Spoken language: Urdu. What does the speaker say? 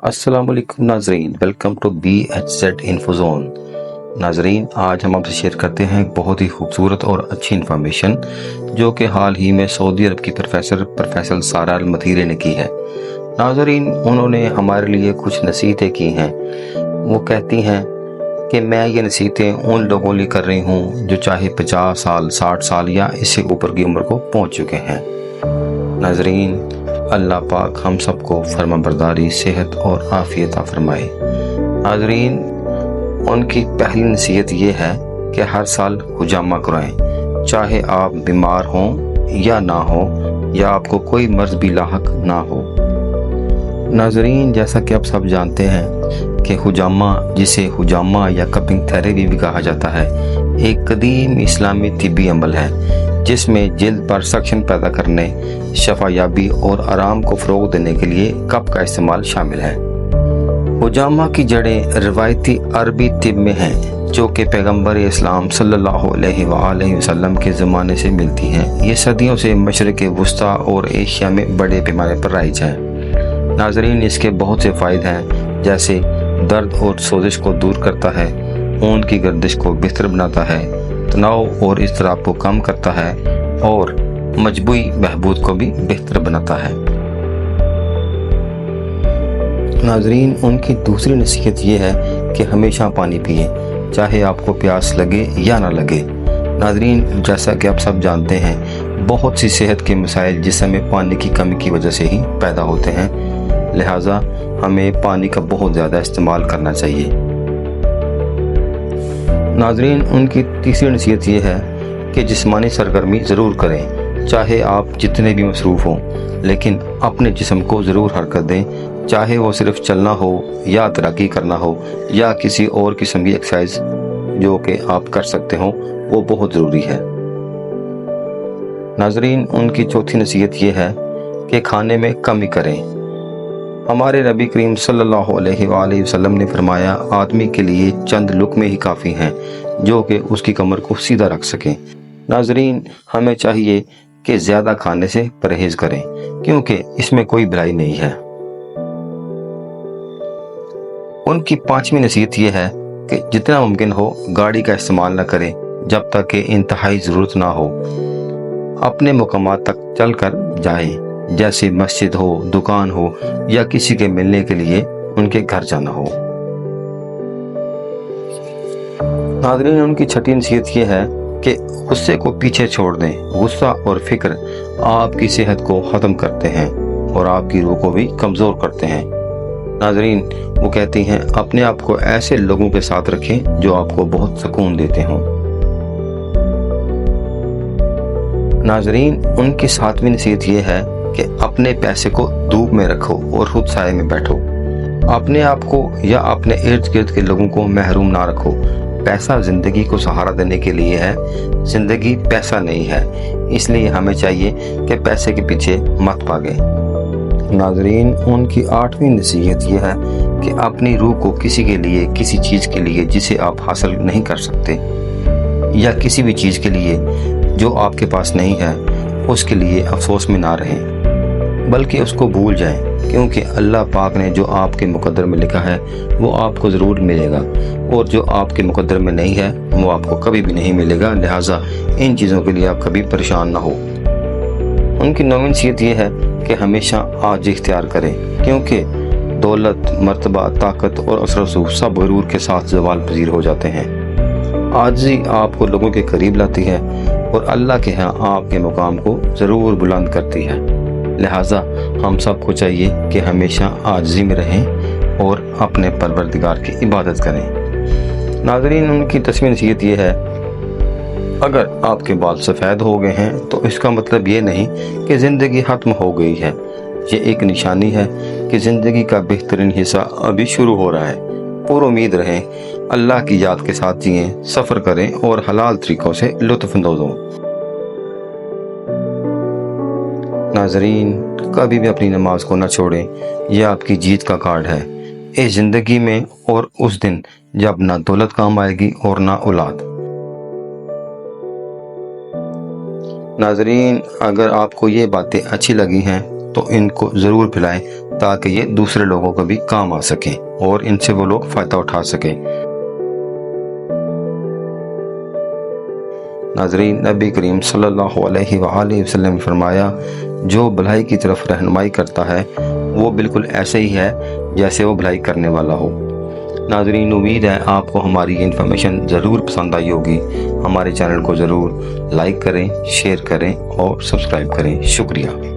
السلام علیکم ناظرین، welcome to BHZ info zone. ناظرین، آج ہم آپ سے شیئر کرتے ہیں ایک بہت ہی خوبصورت اور اچھی انفارمیشن جو کہ حال ہی میں سعودی عرب کی پروفیسر سارہ المدھیرے نے کی ہے۔ ناظرین، انہوں نے ہمارے لیے کچھ نصیحتیں کی ہیں۔ وہ کہتی ہیں کہ میں یہ نصیحتیں ان لوگوں لیے کر رہی ہوں جو چاہے 50 سال، 60 سال یا اس سے اوپر کی عمر کو پہنچ چکے ہیں۔ ناظرین، اللہ پاک ہم سب کو فرما برداری، صحت اور عافیت عطا فرمائے۔ ناظرین، ان کی پہلی نصیحت یہ ہے کہ ہر سال حجامہ کرائیں، چاہے آپ بیمار ہوں یا نہ ہوں، یا آپ کو کوئی مرض بھی لاحق نہ ہو۔ ناظرین، جیسا کہ آپ سب جانتے ہیں کہ حجامہ، جسے حجامہ یا کپنگ تھیریپی بھی کہا جاتا ہے، ایک قدیم اسلامی طبی عمل ہے جس میں جلد پر سکشن پیدا کرنے، شفا یابی اور آرام کو فروغ دینے کے لیے کپ کا استعمال شامل ہے۔ حجامہ کی جڑیں روایتی عربی طب میں ہیں جو کہ پیغمبر اسلام صلی اللہ علیہ وآلہ وسلم کے زمانے سے ملتی ہیں۔ یہ صدیوں سے مشرق وسطیٰ اور ایشیا میں بڑے پیمانے پر رائج ہیں۔ ناظرین، اس کے بہت سے فائدے ہیں، جیسے درد اور سوزش کو دور کرتا ہے، خون کی گردش کو بہتر بناتا ہے، تناؤ اور اضطراب کو کم کرتا ہے اور مجموعی بہبود کو بھی بہتر بناتا ہے۔ ناظرین، ان کی دوسری نصیحت یہ ہے کہ ہمیشہ پانی پئیں، چاہے آپ کو پیاس لگے یا نہ لگے۔ ناظرین، جیسا کہ آپ سب جانتے ہیں، بہت سی صحت کے مسائل جسم میں پانی کی کمی کی وجہ سے ہی پیدا ہوتے ہیں، لہٰذا ہمیں پانی کا بہت زیادہ استعمال کرنا چاہیے۔ ناظرین، ان کی تیسری نصیحت یہ ہے کہ جسمانی سرگرمی ضرور کریں، چاہے آپ جتنے بھی مصروف ہوں، لیکن اپنے جسم کو ضرور حرکت دیں، چاہے وہ صرف چلنا ہو یا تیراکی کرنا ہو یا کسی اور قسم کی ایکسرسائز جو کہ آپ کر سکتے ہوں، وہ بہت ضروری ہے۔ ناظرین، ان کی چوتھی نصیحت یہ ہے کہ کھانے میں کمی کریں۔ ہمارے نبی کریم صلی اللہ علیہ وآلہ وسلم نے فرمایا، آدمی کے لیے چند لقمے ہی کافی ہیں جو کہ اس کی کمر کو سیدھا رکھ سکیں۔ ناظرین، ہمیں چاہیے کہ زیادہ کھانے سے پرہیز کریں کیونکہ اس میں کوئی بھلائی نہیں ہے۔ ان کی پانچویں نصیحت یہ ہے کہ جتنا ممکن ہو گاڑی کا استعمال نہ کریں جب تک کہ انتہائی ضرورت نہ ہو۔ اپنے مقامات تک چل کر جائیں، جیسے مسجد ہو، دکان ہو یا کسی کے ملنے کے لیے ان کے گھر جانا ہو۔ ناظرین، ان کی چھٹی نصیحت یہ ہے کہ غصے کو پیچھے چھوڑ دیں۔ غصہ اور فکر آپ کی صحت کو ختم کرتے ہیں اور آپ کی روح کو بھی کمزور کرتے ہیں۔ ناظرین، وہ کہتی ہیں، اپنے آپ کو ایسے لوگوں کے ساتھ رکھیں جو آپ کو بہت سکون دیتے ہوں۔ ناظرین، ان کی ساتویں نصیحت یہ ہے کہ اپنے پیسے کو دھوپ میں رکھو اور خود سائے میں بیٹھو۔ اپنے آپ کو یا اپنے ارد گرد کے لوگوں کو محروم نہ رکھو۔ پیسہ زندگی کو سہارا دینے کے لیے ہے، زندگی پیسہ نہیں ہے، اس لیے ہمیں چاہیے کہ پیسے کے پیچھے مت بھاگیں۔ ناظرین، ان کی آٹھویں نصیحت یہ ہے کہ اپنی روح کو کسی کے لیے، کسی چیز کے لیے جسے آپ حاصل نہیں کر سکتے، یا کسی بھی چیز کے لیے جو آپ کے پاس نہیں ہے، اس کے لیے افسوس میں نہ رہیں، بلکہ اس کو بھول جائیں، کیونکہ اللہ پاک نے جو آپ کے مقدر میں لکھا ہے وہ آپ کو ضرور ملے گا، اور جو آپ کے مقدر میں نہیں ہے وہ آپ کو کبھی بھی نہیں ملے گا، لہٰذا ان چیزوں کے لیے آپ کبھی پریشان نہ ہو۔ ان کی نویں نصیحت یہ ہے کہ ہمیشہ عاجزی اختیار کریں، کیونکہ دولت، مرتبہ، طاقت اور اثر و رسوخ سب غرور کے ساتھ زوال پذیر ہو جاتے ہیں۔ عاجزی آپ کو لوگوں کے قریب لاتی ہے اور اللہ کے ہاں آپ کے مقام کو ضرور بلند کرتی ہے، لہٰذا ہم سب کو چاہیے کہ ہمیشہ عاجزی میں رہیں اور اپنے پروردگار کی عبادت کریں۔ ناظرین، ان کی 10ویں نصیحت یہ ہے، اگر آپ کے بال سفید ہو گئے ہیں تو اس کا مطلب یہ نہیں کہ زندگی ختم ہو گئی ہے، یہ ایک نشانی ہے کہ زندگی کا بہترین حصہ ابھی شروع ہو رہا ہے۔ پر امید رہیں، اللہ کی یاد کے ساتھ جئیں، سفر کریں اور حلال طریقوں سے لطف اندوز ہوں۔ ناظرین، کبھی بھی اپنی نماز کو نہ چھوڑیں، یہ آپ کی جیت کا کارڈ ہے، اس زندگی میں اور اس دن جب نہ دولت کام آئے گی اور نہ اولاد۔ ناظرین، اگر آپ کو یہ باتیں اچھی لگی ہیں تو ان کو ضرور پھیلائیں تاکہ یہ دوسرے لوگوں کو بھی کام آ سکیں اور ان سے وہ لوگ فائدہ اٹھا سکیں۔ ناظرین، نبی کریم صلی اللہ علیہ وآلہ وسلم نے فرمایا، جو بھلائی کی طرف رہنمائی کرتا ہے وہ بالکل ایسے ہی ہے جیسے وہ بھلائی کرنے والا ہو۔ ناظرین، امید ہے آپ کو ہماری یہ انفارمیشن ضرور پسند آئی ہوگی۔ ہمارے چینل کو ضرور لائک کریں، شیئر کریں اور سبسکرائب کریں۔ شکریہ۔